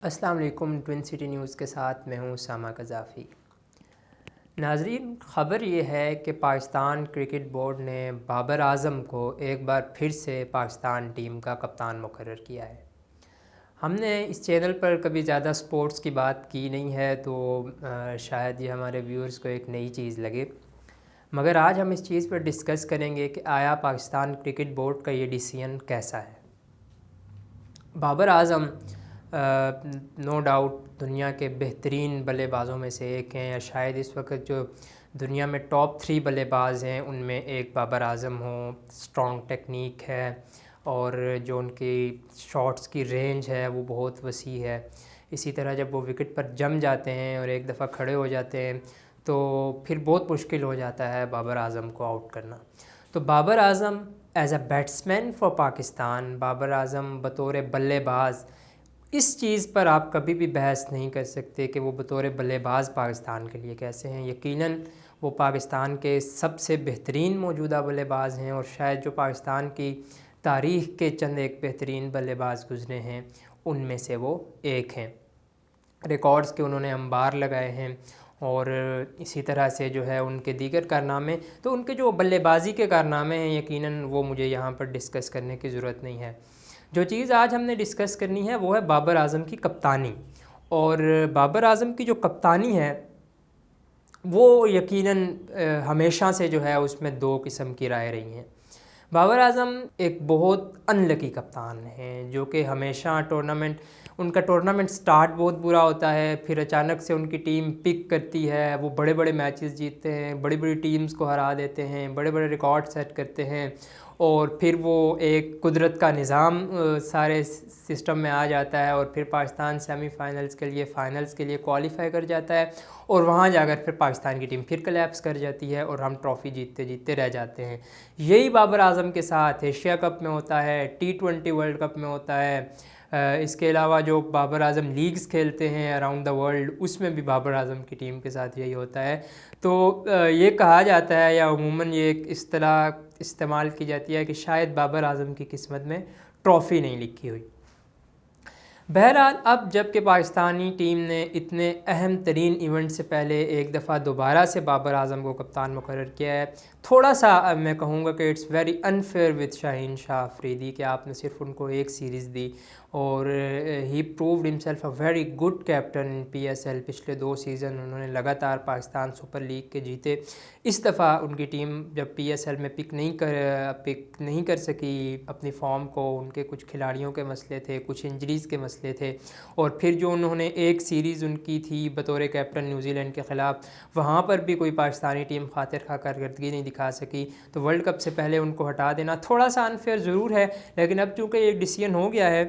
السلام علیکم، twin city news کے ساتھ میں ہوں اسامہ قذافی۔ ناظرین، خبر یہ ہے کہ پاکستان کرکٹ بورڈ نے بابر اعظم کو ایک بار پھر سے پاکستان ٹیم کا کپتان مقرر کیا ہے۔ ہم نے اس چینل پر کبھی زیادہ سپورٹس کی بات کی نہیں ہے، تو شاید یہ ہمارے ویورز کو ایک نئی چیز لگے، مگر آج ہم اس چیز پر ڈسکس کریں گے کہ آیا پاکستان کرکٹ بورڈ کا یہ ڈیسیژن کیسا ہے۔ بابر اعظم نو ڈاؤٹ دنیا کے بہترین بلے بازوں میں سے ایک ہیں، یا شاید اس وقت جو دنیا میں ٹاپ 3 بلے باز ہیں ان میں ایک بابر اعظم ہوں۔ سٹرونگ ٹیکنیک ہے اور جو ان کی شاٹس کی رینج ہے وہ بہت وسیع ہے۔ اسی طرح جب وہ وکٹ پر جم جاتے ہیں اور ایک دفعہ کھڑے ہو جاتے ہیں تو پھر بہت مشکل ہو جاتا ہے بابر اعظم کو آؤٹ کرنا۔ تو Babar Azam as a batsman for Pakistan, Babar Azam بطور بلے باز، اس چیز پر آپ کبھی بھی بحث نہیں کر سکتے کہ وہ بطور بلے باز پاکستان کے لیے کیسے ہیں۔ یقیناً وہ پاکستان کے سب سے بہترین موجودہ بلے باز ہیں، اور شاید جو پاکستان کی تاریخ کے چند ایک بہترین بلے باز گزرے ہیں ان میں سے وہ ایک ہیں۔ ریکارڈز کے انہوں نے انبار لگائے ہیں، اور اسی طرح سے جو ہے ان کے دیگر کارنامے، تو ان کے جو بلے بازی کے کارنامے ہیں یقیناً وہ مجھے یہاں پر ڈسکس کرنے کی ضرورت نہیں ہے۔ جو چیز آج ہم نے ڈسکس کرنی ہے وہ ہے بابر اعظم کی کپتانی، اور بابر اعظم کی جو کپتانی ہے وہ یقیناً ہمیشہ سے جو ہے اس میں دو قسم کی رائے رہی ہیں۔ بابر اعظم ایک بہت ان لکی کپتان ہیں، جو کہ ہمیشہ ان کا ٹورنامنٹ سٹارٹ بہت برا ہوتا ہے، پھر اچانک سے ان کی ٹیم پک کرتی ہے، وہ بڑے بڑے میچز جیتتے ہیں، بڑی بڑی ٹیمز کو ہرا دیتے ہیں، بڑے بڑے ریکارڈ سیٹ کرتے ہیں، اور پھر وہ ایک قدرت کا نظام سارے سسٹم میں آ جاتا ہے، اور پھر پاکستان سیمی فائنلز کے لیے کوالیفائی کر جاتا ہے، اور وہاں جا کر پھر پاکستان کی ٹیم پھر کلیپس کر جاتی ہے اور ہم ٹرافی جیتتے رہ جاتے ہیں۔ یہی بابر اعظم کے ساتھ ایشیا کپ میں ہوتا ہے، T20 ورلڈ کپ میں ہوتا ہے، اس کے علاوہ جو بابر اعظم لیگز کھیلتے ہیں اراؤنڈ دا ورلڈ اس میں بھی بابر اعظم کی ٹیم کے ساتھ یہی ہوتا ہے۔ تو یہ کہا جاتا ہے، یا عموماً یہ ایک اصطلاح استعمال کی جاتی ہے کہ شاید بابر اعظم کی قسمت میں ٹرافی نہیں لکھی ہوئی۔ بہرحال اب جب کہ پاکستانی ٹیم نے اتنے اہم ترین ایونٹ سے پہلے ایک دفعہ دوبارہ سے بابر اعظم کو کپتان مقرر کیا ہے، تھوڑا سا میں کہوں گا کہ اٹس ویری انفیئر وتھ شاہین شاہ آفریدی کہ آپ نے صرف ان کو ایک سیریز دی، اور he proved himself a very good captain in PSL۔ پچھلے 2 سیزن انہوں نے لگاتار پاکستان سپر لیگ کے جیتے۔ اس دفعہ ان کی ٹیم جب PSL میں پک نہیں کر سکی اپنی فارم کو، ان کے کچھ کھلاڑیوں کے مسئلے تھے، کچھ انجریز کے مسئلے تھے، اور پھر جو انہوں نے ایک سیریز ان کی تھی بطور کیپٹن نیوزی لینڈ کے خلاف، وہاں پر بھی کوئی پاکستانی ٹیم خاطر خواہ کارکردگی نہیں دکھا سکی، تو ورلڈ کپ سے پہلے ان کو ہٹا دینا تھوڑا سا انفیئر ضرور ہے، لیکن اب چونکہ یہ ڈیسیژن ہو گیا ہے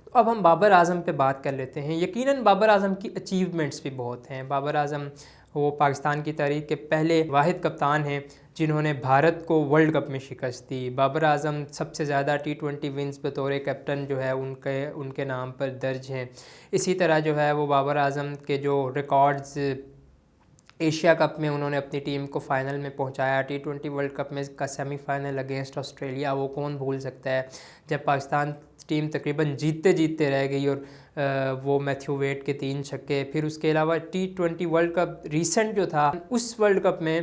تو اب ہم بابر اعظم پہ بات کر لیتے ہیں۔ یقیناً بابر اعظم کی اچیومنٹس بھی بہت ہیں۔ بابر اعظم وہ پاکستان کی تاریخ کے پہلے واحد کپتان ہیں جنہوں نے بھارت کو ورلڈ کپ میں شکست دی۔ بابر اعظم سب سے زیادہ T20 ونز بطور کیپٹن جو ہے ان کے نام پر درج ہیں۔ اسی طرح جو ہے وہ بابر اعظم کے جو ریکارڈز ایشیا کپ میں انہوں نے اپنی ٹیم کو فائنل میں پہنچایا، T20 ورلڈ کپ میں کا سیمی فائنل اگینسٹ آسٹریلیا، وہ کون بھول سکتا ہے جب پاکستان ٹیم تقریباً جیتتے رہ گئی، اور وہ میتھیو ویٹ کے 3 چھکے۔ پھر اس کے علاوہ T20 ورلڈ کپ ریسنٹ جو تھا، اس ورلڈ کپ میں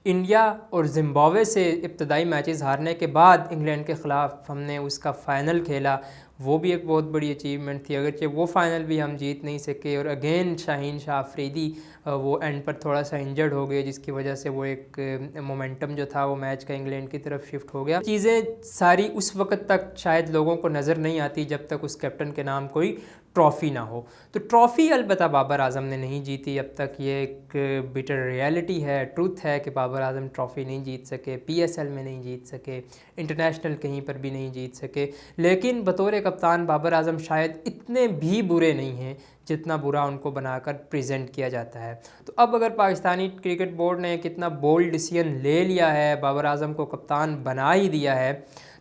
انڈیا اور زمبابوے سے ابتدائی میچز ہارنے کے بعد انگلینڈ کے خلاف ہم نے اس کا فائنل کھیلا، وہ بھی ایک بہت بڑی اچیومنٹ تھی، اگرچہ وہ فائنل بھی ہم جیت نہیں سکے، اور اگین شاہین شاہ آفریدی وہ اینڈ پر تھوڑا سا انجرڈ ہو گئے، جس کی وجہ سے وہ ایک مومنٹم جو تھا وہ میچ کا انگلینڈ کی طرف شفٹ ہو گیا۔ چیزیں ساری اس وقت تک شاید لوگوں کو نظر نہیں آتی جب تک اس کیپٹن کے نام کوئی ٹرافی نہ ہو۔ تو ٹرافی البتہ بابر اعظم نے نہیں جیتی اب تک، یہ ایک بیٹر ریالٹی ہے، ٹروتھ ہے کہ بابر اعظم ٹرافی نہیں جیت سکے، PSL میں نہیں جیت سکے، انٹرنیشنل کہیں پر بھی نہیں جیت سکے، لیکن بطور کپتان بابر اعظم شاید اتنے بھی برے نہیں ہیں جتنا برا ان کو بنا کر پریزنٹ کیا جاتا ہے۔ تو اب اگر پاکستانی کرکٹ بورڈ نے کتنا بولڈ ڈیسیژن لے لیا ہے، بابر اعظم کو کپتان بنا ہی دیا ہے،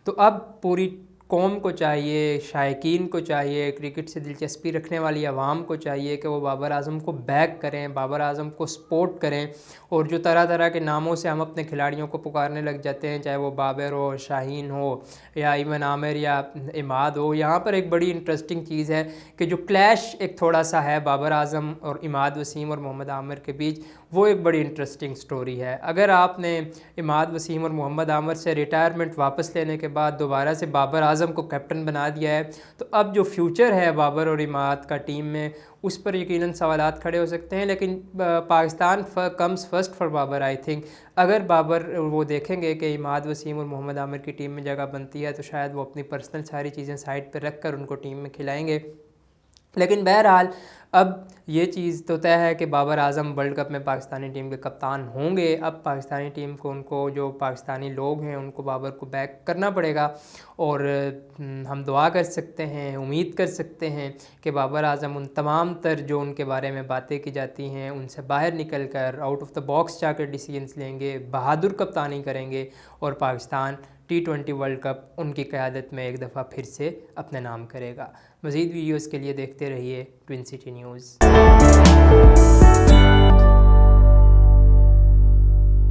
تو اب پوری قوم کو چاہیے، شائقین کو چاہیے، کرکٹ سے دلچسپی رکھنے والی عوام کو چاہیے کہ وہ بابر اعظم کو بیک کریں، بابر اعظم کو سپورٹ کریں، اور جو طرح طرح کے ناموں سے ہم اپنے کھلاڑیوں کو پکارنے لگ جاتے ہیں، چاہے وہ بابر ہو، شاہین ہو، یا ایمن عامر یا عماد ہو، یہاں پر ایک بڑی انٹرسٹنگ چیز ہے کہ جو کلیش ایک تھوڑا سا ہے بابر اعظم اور عماد وسیم اور محمد عامر کے بیچ، وہ ایک بڑی انٹرسٹنگ سٹوری ہے۔ اگر آپ نے عماد وسیم اور محمد عامر سے ریٹائرمنٹ واپس لینے کے بعد دوبارہ سے بابر اعظم کو کیپٹن بنا دیا ہے، تو اب جو فیوچر ہے بابر اور عماد کا ٹیم میں، اس پر یقیناً سوالات کھڑے ہو سکتے ہیں۔ لیکن Pakistan comes first for Babar I think. اگر بابر وہ دیکھیں گے کہ عماد وسیم اور محمد عامر کی ٹیم میں جگہ بنتی ہے، تو شاید وہ اپنی پرسنل ساری چیزیں سائڈ پہ رکھ کر ان کو ٹیم میں کھلائیں گے۔ لیکن بہرحال اب یہ چیز تو طے ہے کہ بابر اعظم ورلڈ کپ میں پاکستانی ٹیم کے کپتان ہوں گے۔ اب پاکستانی ٹیم کو، ان کو جو پاکستانی لوگ ہیں ان کو بابر کو بیک کرنا پڑے گا، اور ہم دعا کر سکتے ہیں، امید کر سکتے ہیں کہ بابر اعظم ان تمام تر جو ان کے بارے میں باتیں کی جاتی ہیں ان سے باہر نکل کر آؤٹ آف دا باکس جا کر ڈیسیجنز لیں گے، بہادر کپتانی کریں گے، اور پاکستان T20 ورلڈ کپ ان کی قیادت میں ایک دفعہ پھر سے اپنے نام کرے گا۔ مزید ویڈیوز کے لیے دیکھتے رہیے ٹوئن سٹی نیوز۔